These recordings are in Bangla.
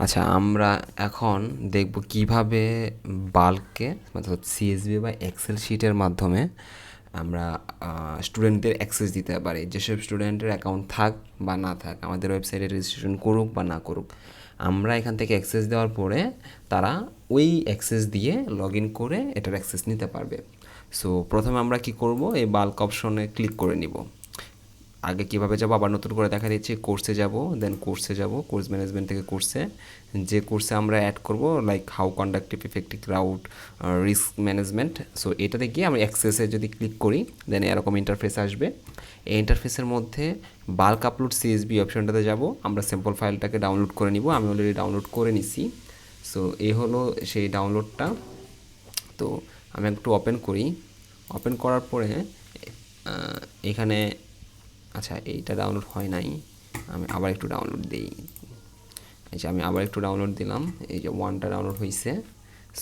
আচ্ছা, আমরা এখন দেখব কিভাবে বাল্ককে মতলব সিএসভি বা এক্সেল শিটের মাধ্যমে আমরা স্টুডেন্টদের অ্যাক্সেস দিতে পারি। যেসব স্টুডেন্টের অ্যাকাউন্ট থাক বা না থাক, আমাদের ওয়েবসাইটে রেজিস্ট্রেশন করুক বা না করুক, আমরা এখান থেকে অ্যাক্সেস দেওয়ার পরে তারা ওই অ্যাক্সেস দিয়ে লগ ইন করে এটার অ্যাক্সেস নিতে পারবে। সো প্রথমে আমরা কি করব, এই বাল্ক অপশনে ক্লিক করে নিব। আগে কীভাবে যাবো আবার নতুন করে দেখা দিচ্ছি। কোর্সে যাব, দেন কোর্সে যাব, কোর্স ম্যানেজমেন্ট থেকে কোর্সে, যে কোর্সে আমরা অ্যাড করব like how conductive effective crowd risk management. So এটাতে গিয়ে আমি অ্যাক্সেসে যদি ক্লিক করি, দেন এরকম ইন্টারফেস আসবে। এই ইন্টারফেসের মধ্যে বাল্ক আপলোড সিএসবি অপশনটাতে যাব, আমরা স্যাম্পল ফাইলটাকে ডাউনলোড করে নিব। আমি অলরেডি ডাউনলোড করে নিছি। সো এই হলো সেই ডাউনলোডটা। তো আমি একটু ওপেন করি। ওপেন করার পরে এখানে, আচ্ছা এইটা ডাউনলোড হয় নাই, আমি আবার একটু ডাউনলোড দিই। আচ্ছা, আমি আবার একটু ডাউনলোড দিলাম। এই যে ওয়ানটা ডাউনলোড হয়েছে।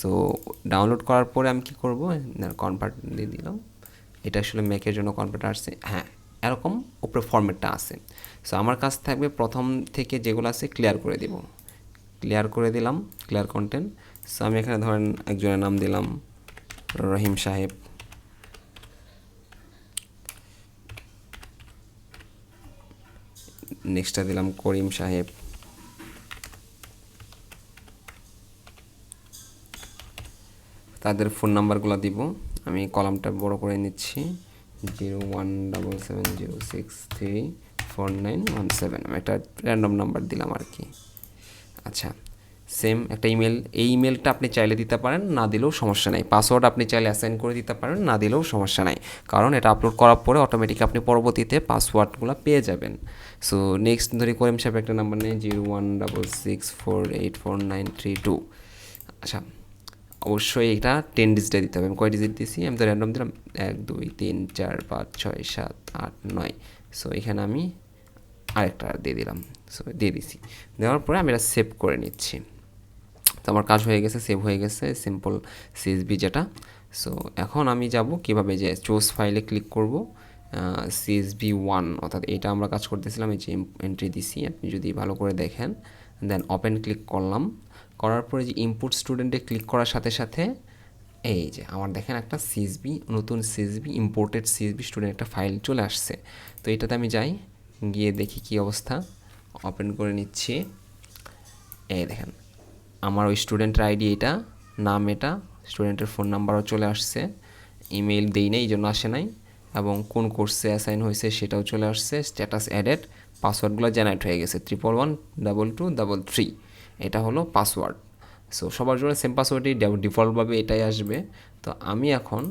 সো ডাউনলোড করার পরে আমি কি করব, কনভার্ট দিয়ে দিলাম। এটা আসলে ম্যাকের জন্য কনভার্ট আসছে। হ্যাঁ, এরকম উপরে ফরম্যাটটা আছে। সো আমার কাছ থাকবে প্রথম থেকে যেগুলো আছে ক্লিয়ার করে দিব। ক্লিয়ার করে দিলাম, ক্লিয়ার কন্টেন্ট। সো আমি এখানে ধরেন একজনের নাম দিলাম রহিম সাহেব। নেক্সটটা দিলাম করিম সাহেব। তাদের ফোন নাম্বারগুলো দিব। আমি কলামটা বড় করে নিচ্ছি, 0177063491 আমি একটা র্যান্ডম নাম্বার দিলাম আর কি। আচ্ছা, সেম একটা ইমেল। এই ইমেলটা আপনি চাইলে দিতে পারেন, না দিলেও সমস্যা নাই। পাসওয়ার্ড আপনি চাইলে অ্যাসাইন করে দিতে পারেন, না দিলেও সমস্যা নাই, কারণ এটা আপলোড করার পরে অটোমেটিক আপনি পরবর্তীতে পাসওয়ার্ডগুলো পেয়ে যাবেন। সো নেক্সট ধরি করিম সাহেব একটা নাম্বার নেই, 0166484932। আচ্ছা, অবশ্যই এটা 10 ডিজিটে দিতে হবে। আমি কয় ডিজিট দিছি, আমি তো র্যান্ডম দিলাম 1 2 3 4 5 6 7 8 9। সো এখানে আমি আরেকটা দিয়ে দিলাম। সো দিয়ে দিছি। দেওয়ার পরে আমি এটা সেভ করে নিচ্ছি। তো আমার কাজ হয়ে গেছে, সেভ হয়ে গেছে, সিম্পল সিএসবি যেটা। সো এখন আমি যাব কিভাবে, যে চুজ ফাইলে ক্লিক করব, সিএসবি 1 অর্থাৎ এটা আমরা কাজ করতেছিলাম। এই যে এন্ট্রি দিছি, আপনি যদি ভালো করে দেখেন, দেন ওপেন ক্লিক করলাম। করার পরে যে ইনপুট স্টুডেন্টে ক্লিক করার সাথে সাথে এই যে আমার দেখেন একটা সিএসবি, নতুন সিএসবি, ইম্পোর্টেড সিএসবি স্টুডেন্ট একটা ফাইল চলে আসছে। তো এটাতে আমি যাই, গিয়ে দেখি কি অবস্থা। ওপেন করে নিচ্ছি। এই দেখেন আমার ওই স্টুডেন্টের আইডি এটা, নাম এটা, স্টুডেন্টের ফোন নাম্বারও চলে আসছে। ইমেল দেই নাই, এই জন্য আসে নাই। এবং কোন কোর্সে অ্যাসাইন হয়েছে সেটাও চলে আসছে। স্ট্যাটাস অ্যাডেড, পাসওয়ার্ডগুলো জেনারেট হয়ে গেছে, 11122233। এটা হলো পাসওয়ার্ড। সো সবার জন্য সেম পাসওয়ার্ডই ডিফল্টভাবে এটাই আসবে। তো আমি এখন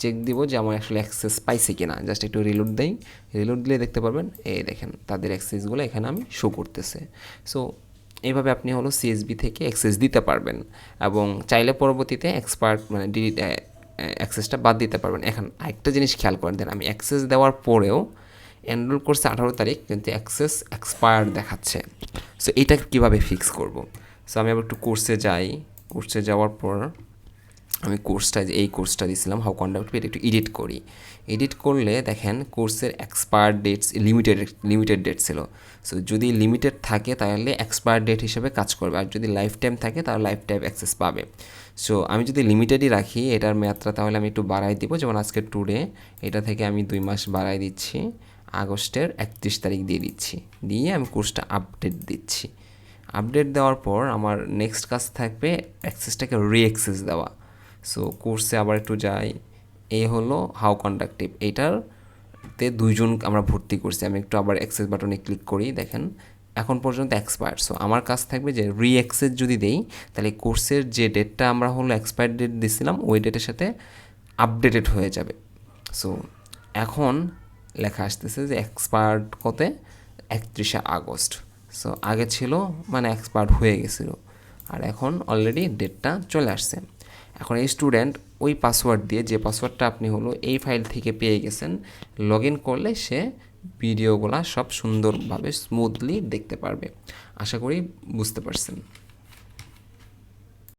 চেক দিব যে আমার আসলে অ্যাক্সেস পাইছে কিনা। জাস্ট একটু রিলোড দেই, রিলোড দিলে দেখতে পারবেন এই দেখেন তাদের অ্যাক্সেসগুলো এখানে আমি শো করতেছে। সো এইভাবে আপনি হলো সিএসবি থেকে অ্যাক্সেস দিতে পারবেন, এবং চাইলে পরবর্তীতে এক্সপায়ার্ড মানে ডিলিট অ্যাক্সেসটা বাদ দিতে পারবেন। এখন আরেকটা জিনিস খেয়াল করেন, দেন আমি অ্যাক্সেস দেওয়ার পরেও এনরোল করছে 18 তারিখ, কিন্তু অ্যাক্সেস এক্সপায়ার্ড দেখাচ্ছে। সো এইটা কীভাবে ফিক্স করব? সো আমি আবার একটু কোর্সে যাই। কোর্সে যাওয়ার পর আমি কোর্সটা, এই কোর্সটা দিয়েছিলাম হাউ কন্ডাক্ট, এটা একটু এডিট করি। এডিট করলে দেখেন কোর্সের এক্সপায়ার ডেটস লিমিটেড ডেট ছিল। সো যদি লিমিটেড থাকে তাহলে এক্সপায়ার ডেট হিসেবে কাজ করবে, আর যদি লাইফ টাইম থাকে তাহলে লাইফ টাইম অ্যাক্সেস পাবে। সো আমি যদি লিমিটেডই রাখি এটার মেয়াদটা, তাহলে আমি একটু বাড়াই দিব। যেমন আজকে টুডে, এটা থেকে আমি 2 মাস বাড়াই দিচ্ছি, আগস্টের 31 তারিখ দিয়ে দিচ্ছি, দিয়ে আমি কোর্সটা আপডেট দিচ্ছি। আপডেট দেওয়ার পর আমার নেক্সট কাজ থাকবে অ্যাক্সেসটাকে রিঅ্যাক্সেস দেওয়া। সো কোর্সে আবার একটু যাই। এই হলো হাউ কন্ডাক্টিভ, এইটারতে 2 জন আমরা ভর্তি করছি। আমি একটু আবার অ্যাক্সেস বাটনে ক্লিক করি, দেখেন এখন পর্যন্ত এক্সপায়ার। সো আমার কাজ থাকবে যে রিঅ্যাক্সেস যদি দেই, তাহলে কোর্সের যে ডেটটা আমরা হলো এক্সপায়ার ডেট দিছিলাম ওই ডেটের সাথে আপডেটেড হয়ে যাবে। সো এখন লেখা আসতেছে যে এক্সপায়ার্ড কতে, 31শে আগস্ট। সো আগে ছিল মানে এক্সপায়ার্ড হয়ে গেছিলো, আর এখন অলরেডি ডেটটা চলে আসছে। এখন এই স্টুডেন্ট ওই পাসওয়ার্ড দিয়ে, যে পাসওয়ার্ডটা আপনি হলো এই ফাইল থেকে পেয়ে গেছেন, লগ ইন করলে সে ভিডিওগুলো সব সুন্দরভাবে স্মুথলি দেখতে পারবে। আশা করি বুঝতে পারছেন।